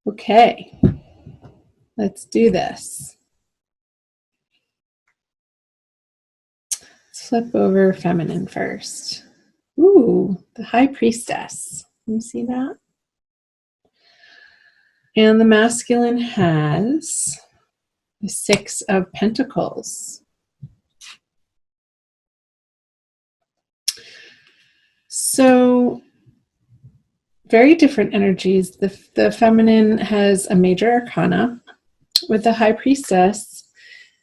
Okay, let's do this. Let's flip over feminine first. Ooh, the High Priestess. Can you see that? And the masculine has the Six of Pentacles. So, very different energies. The feminine has a major arcana. With the High Priestess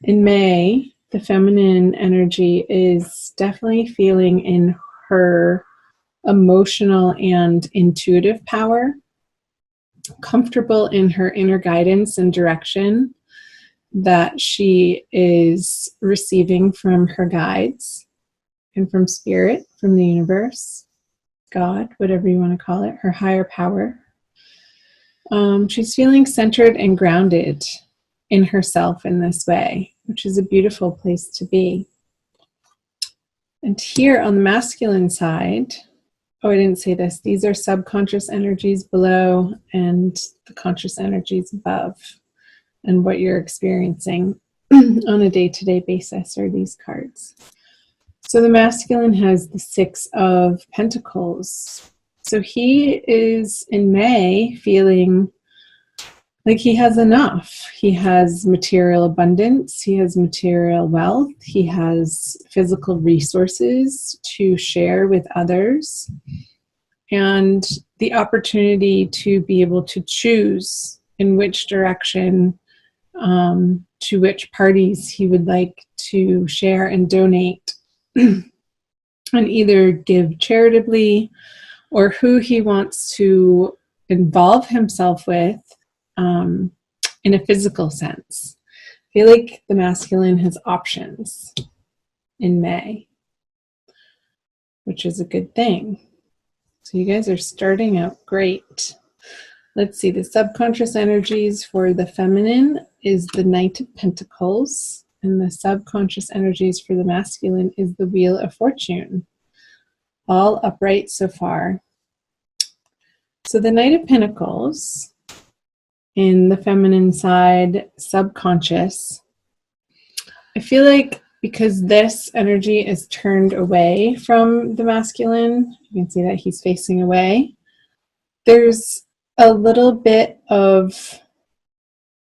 in May, the feminine energy is definitely feeling in her emotional and intuitive power, comfortable in her inner guidance and direction that she is receiving from her guides and from spirit, from the universe, God, whatever you want to call it, her higher power. She's feeling centered and grounded in herself in this way, which is a beautiful place to be. And here on the masculine side, oh, I didn't say this. These are subconscious energies below and the conscious energies above, and what you're experiencing on a day-to-day basis are these cards. So the masculine has the Six of Pentacles. So he is in May feeling like he has enough. He has material abundance. He has material wealth. He has physical resources to share with others. And the opportunity to be able to choose in which direction, to which parties he would like to share and donate, and either give charitably or who he wants to involve himself with in a physical sense. I feel like the masculine has options in May, which is a good thing. So you guys are starting out great. Let's see, the subconscious energies for the feminine is the Knight of Pentacles, and the subconscious energies for the masculine is the Wheel of Fortune. All upright so far. So the Knight of Pentacles in the feminine side, subconscious. I feel like because this energy is turned away from the masculine, you can see that he's facing away. There's a little bit of,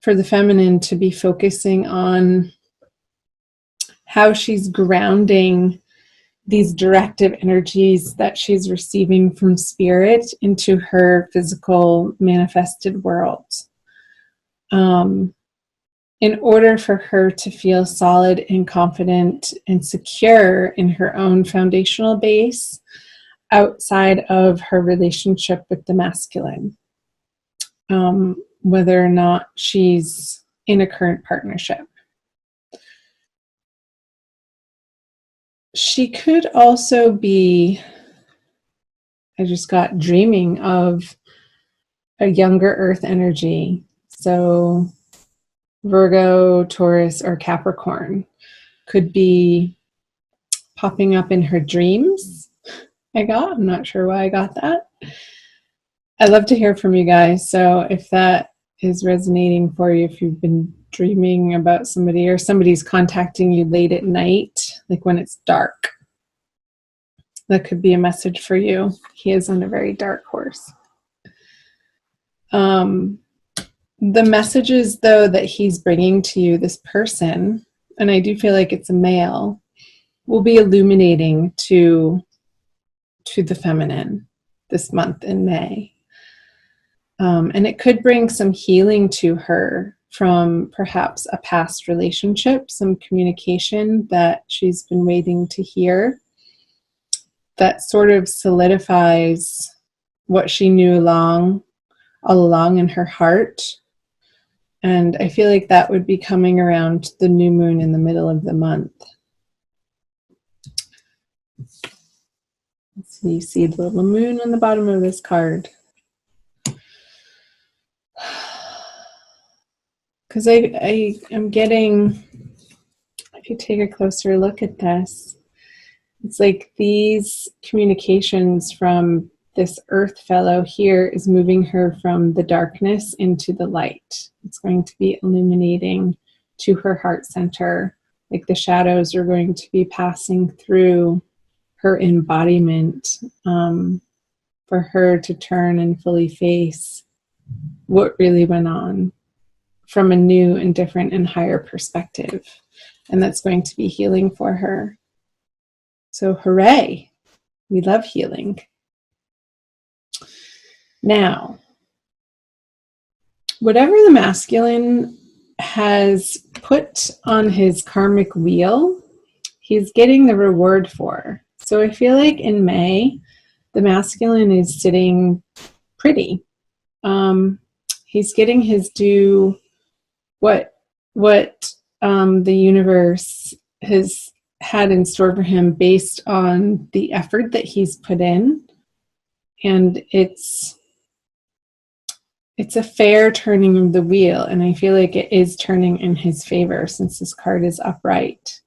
for the feminine, to be focusing on how she's grounding these directive energies that she's receiving from spirit into her physical manifested world. In order for her to feel solid and confident and secure in her own foundational base outside of her relationship with the masculine, whether or not she's in a current partnership. She could also be, I just got dreaming of a younger earth energy. So Virgo, Taurus, or Capricorn could be popping up in her dreams. I'm not sure why I got that. I'd love to hear from you guys. So if that is resonating for you, if you've been dreaming about somebody or somebody's contacting you late at night, like when it's dark, that could be a message for you. He is on a very dark horse. The messages, though, that he's bringing to you, this person, and I do feel like it's a male, will be illuminating to the feminine this month in May. And it could bring some healing to her from perhaps a past relationship, some communication that she's been waiting to hear that sort of solidifies what she knew all along in her heart. And I feel like that would be coming around the new moon in the middle of the month. So you see the little moon on the bottom of this card. Because I am getting, if you take a closer look at this, it's like these communications from this earth fellow here is moving her from the darkness into the light. It's going to be illuminating to her heart center, like the shadows are going to be passing through her embodiment, for her to turn and fully face what really went on from a new and different and higher perspective. And that's going to be healing for her. So hooray, we love healing. Now, whatever the masculine has put on his karmic wheel, he's getting the reward for. So I feel like in May, the masculine is sitting pretty. He's getting his due, what the universe has had in store for him based on the effort that he's put in. And it's a fair turning of the wheel, and I feel like it is turning in his favor since this card is upright.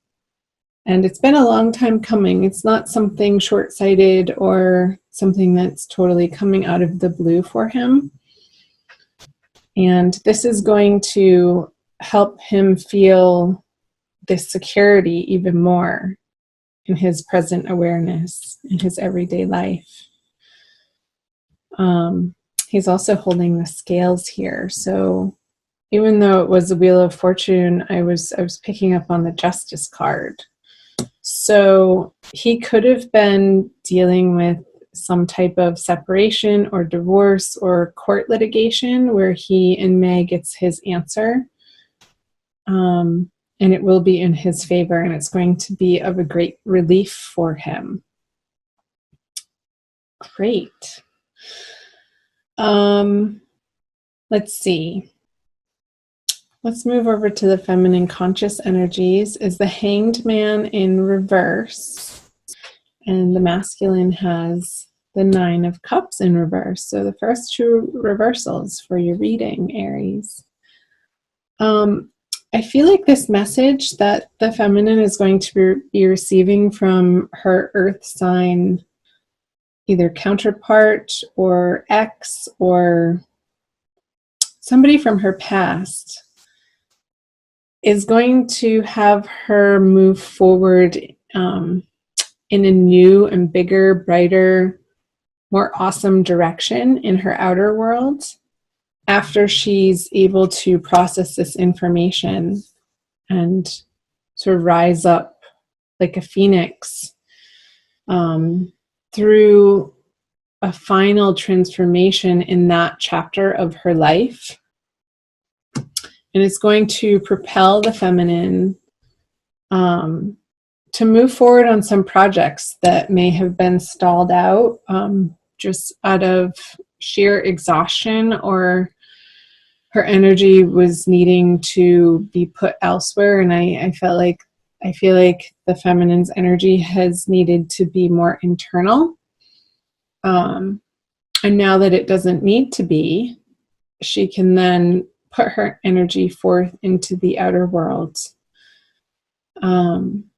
And it's been a long time coming. It's not something short-sighted or something that's totally coming out of the blue for him. And this is going to help him feel this security even more in his present awareness, in his everyday life. He's also holding the scales here. So even though it was the Wheel of Fortune, I was picking up on the Justice card. So he could have been dealing with some type of separation or divorce or court litigation where he in May gets his answer. And it will be in his favor, and it's going to be of a great relief for him. Great. Let's see. Let's move over to the feminine conscious energies. Is the Hanged Man in reverse, and the masculine has the Nine of Cups in reverse. So the first two reversals for your reading, Aries. I feel like this message that the feminine is going to be receiving from her earth sign, either counterpart or ex or somebody from her past, is going to have her move forward in a new and bigger, brighter, more awesome direction in her outer world after she's able to process this information and sort of rise up like a phoenix through a final transformation in that chapter of her life. And it's going to propel the feminine to move forward on some projects that may have been stalled out just out of sheer exhaustion, or her energy was needing to be put elsewhere. And I feel like the feminine's energy has needed to be more internal. And now that it doesn't need to be, she can then put her energy forth into the outer world. And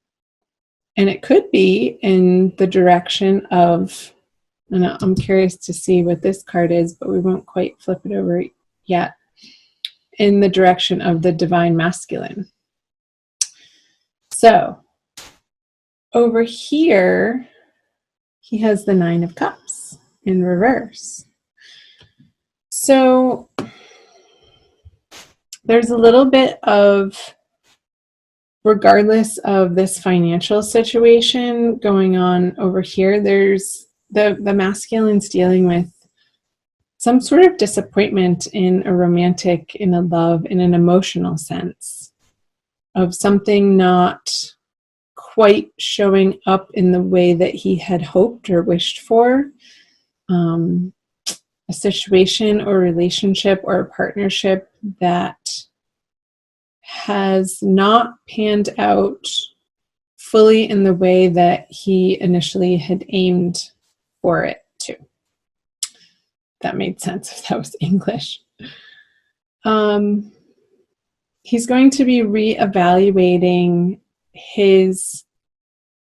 it could be in the direction of, and I'm curious to see what this card is, but we won't quite flip it over yet, in the direction of the divine masculine. So over here, he has the Nine of Cups in reverse. So there's a little bit of, regardless of this financial situation going on over here, there's the masculine's dealing with some sort of disappointment in a romantic, in a love, in an emotional sense of something not quite showing up in the way that he had hoped or wished for. A situation or relationship or a partnership that has not panned out fully in the way that he initially had aimed for it to. That made sense if that was English. He's going to be reevaluating his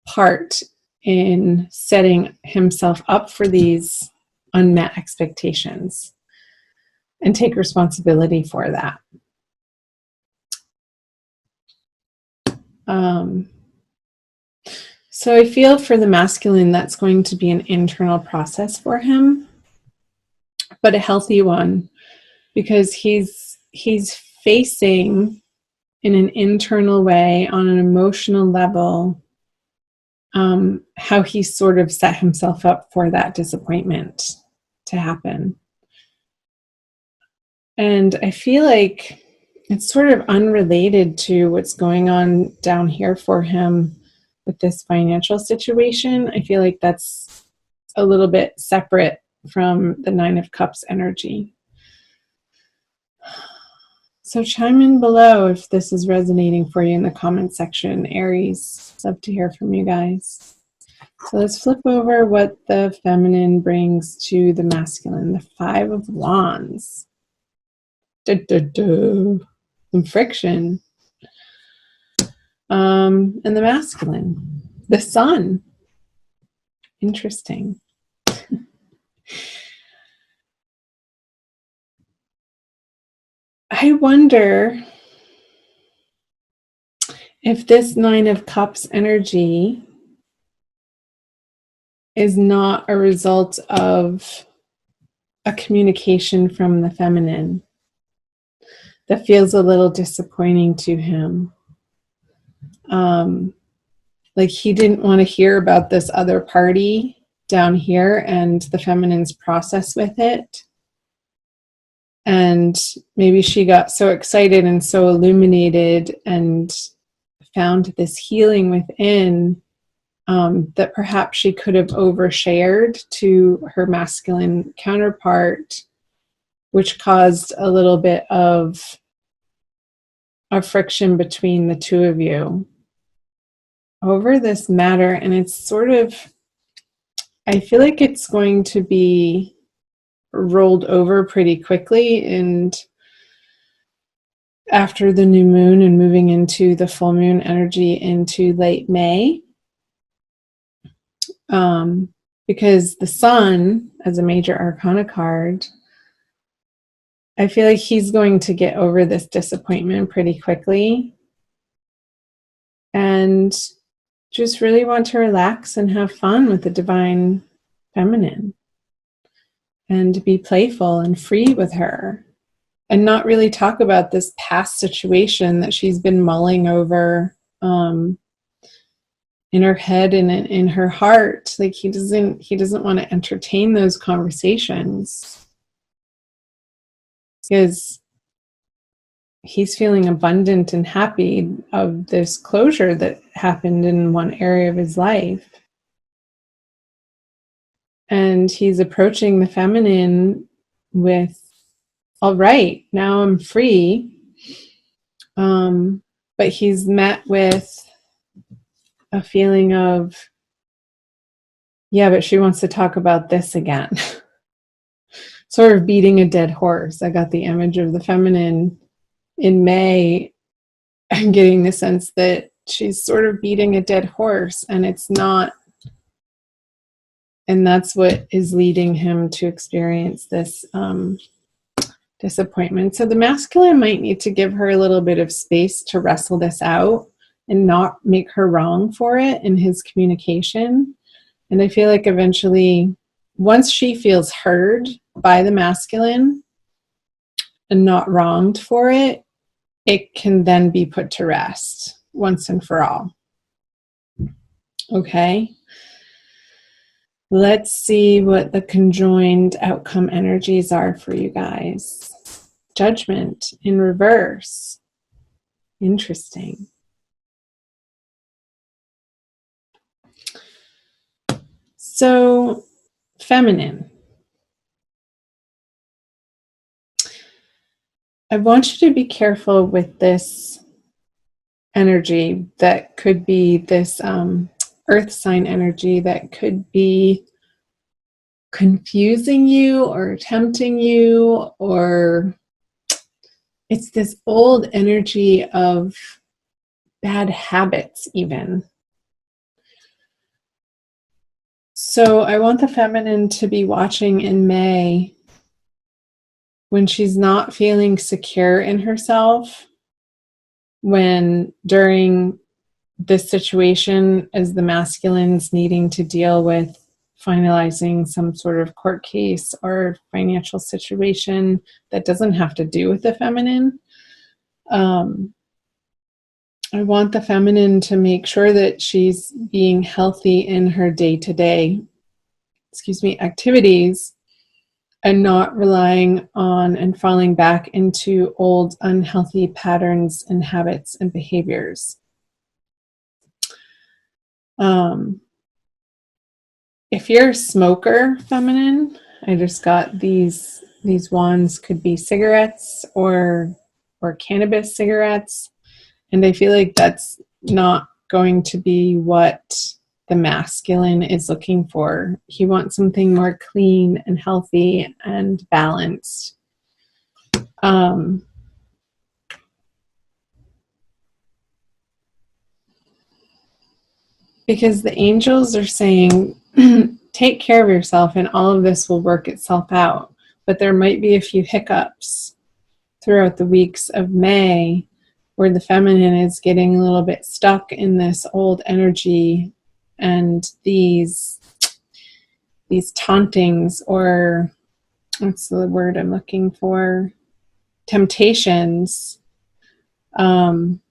part in setting himself up for these unmet expectations and take responsibility for that. So I feel for the masculine, that's going to be an internal process for him, but a healthy one, because he's facing in an internal way, on an emotional level, how he sort of set himself up for that disappointment to happen. And I feel like it's sort of unrelated to what's going on down here for him with this financial situation. I feel like that's a little bit separate from the Nine of Cups energy. So chime in below if this is resonating for you in the comment section, Aries. Love to hear from you guys. So let's flip over what the feminine brings to the masculine. The Five of Wands. Some friction. And the masculine. The Sun. Interesting. I wonder if this Nine of Cups energy is not a result of a communication from the feminine that feels a little disappointing to him. Like he didn't want to hear about this other party down here and the feminine's process with it. And maybe she got so excited and so illuminated and found this healing within, that perhaps she could have overshared to her masculine counterpart, which caused a little bit of a friction between the two of you over this matter. And it's sort of, I feel like it's going to be rolled over pretty quickly, and after the new moon and moving into the full moon energy into late May. Because the Sun, as a major arcana card, I feel like he's going to get over this disappointment pretty quickly and just really want to relax and have fun with the divine feminine and be playful and free with her and not really talk about this past situation that she's been mulling over in her head and in her heart. Like he doesn't want to entertain those conversations because he's feeling abundant and happy of this closure that happened in one area of his life. And he's approaching the feminine with, all right, now I'm free. But he's met with a feeling of, yeah, but she wants to talk about this again. Sort of beating a dead horse. I got the image of the feminine in May and getting the sense that she's sort of beating a dead horse, and it's not. And that's what is leading him to experience this disappointment. So the masculine might need to give her a little bit of space to wrestle this out and not make her wrong for it in his communication. And I feel like eventually, once she feels heard by the masculine and not wronged for it, it can then be put to rest once and for all. Okay. Let's see what the conjoined outcome energies are for you guys. Judgment in reverse. Interesting. So, feminine. I want you to be careful with this energy that could be this earth sign energy that could be confusing you or tempting you, or it's this old energy of bad habits even. So I want the feminine to be watching in May when she's not feeling secure in herself, when during this situation as the masculine's needing to deal with finalizing some sort of court case or financial situation that doesn't have to do with the feminine. I want the feminine to make sure that she's being healthy in her day-to-day, activities, and not relying on and falling back into old unhealthy patterns and habits and behaviors. If you're a smoker, feminine, I just got these wands, could be cigarettes or cannabis cigarettes, and I feel like that's not going to be what the masculine is looking for. He wants something more clean and healthy and balanced. Because the angels are saying, take care of yourself and all of this will work itself out. But there might be a few hiccups throughout the weeks of May where the feminine is getting a little bit stuck in this old energy and these tauntings, or what's the word I'm looking for? Temptations, pulling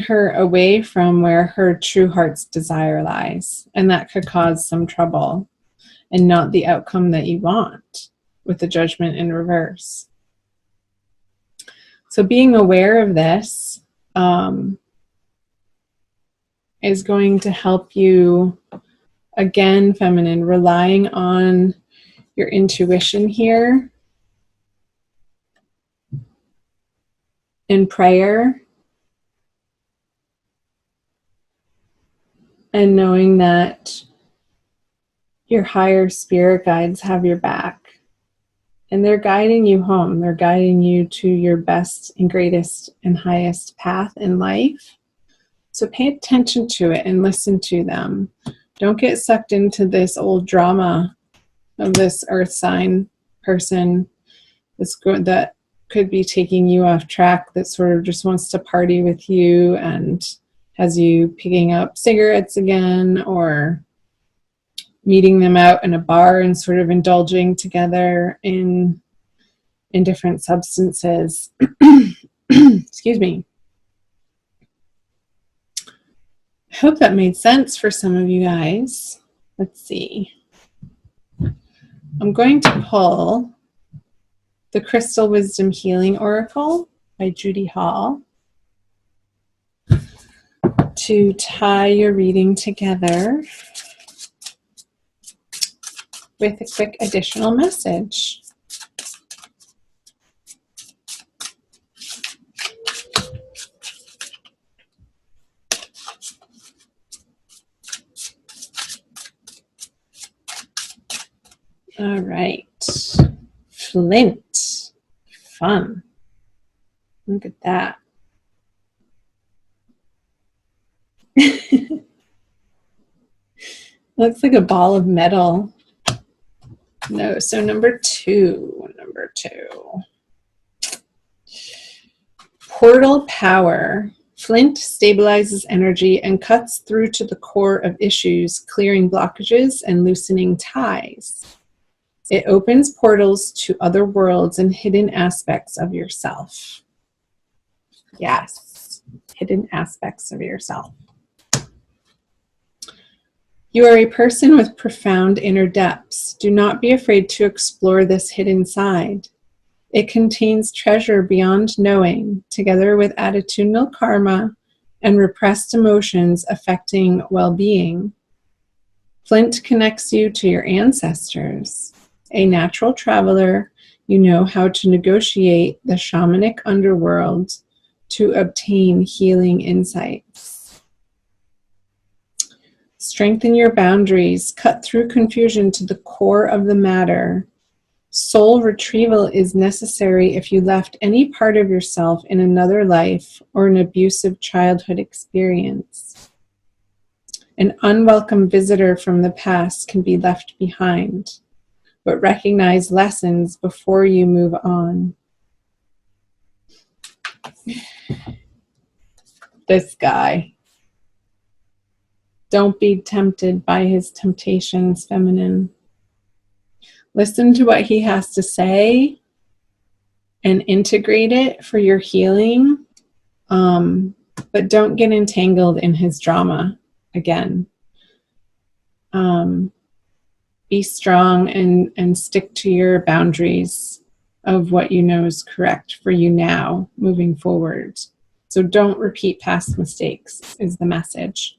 her away from where her true heart's desire lies. And that could cause some trouble and not the outcome that you want with the judgment in reverse. So being aware of this is going to help you, again, feminine, relying on your intuition here in prayer, and knowing that your higher spirit guides have your back. And they're guiding you home. They're guiding you to your best and greatest and highest path in life. So pay attention to it and listen to them. Don't get sucked into this old drama of this earth sign person that could be taking you off track, that sort of just wants to party with you and has you picking up cigarettes again, or meeting them out in a bar and sort of indulging together in different substances. Excuse me. I hope that made sense for some of you guys. Let's see. I'm going to pull the Crystal Wisdom Healing Oracle by Judy Hall to tie your reading together with a quick additional message. All right. Flint. Fun. Look at that. Looks like a ball of metal. No, so number two. Portal power. Flint stabilizes energy and cuts through to the core of issues, clearing blockages and loosening ties. It opens portals to other worlds and hidden aspects of yourself. Yes, hidden aspects of yourself. You are a person with profound inner depths. Do not be afraid to explore this hidden side. It contains treasure beyond knowing, together with attitudinal karma and repressed emotions affecting well-being. Flint connects you to your ancestors. A natural traveler, you know how to negotiate the shamanic underworld to obtain healing insights. Strengthen your boundaries, cut through confusion to the core of the matter. Soul retrieval is necessary if you left any part of yourself in another life or an abusive childhood experience. An unwelcome visitor from the past can be left behind, but recognize lessons before you move on. This guy. Don't be tempted by his temptations, feminine. Listen to what he has to say and integrate it for your healing. But don't get entangled in his drama again. Be strong and stick to your boundaries of what you know is correct for you now, moving forward. So don't repeat past mistakes is the message.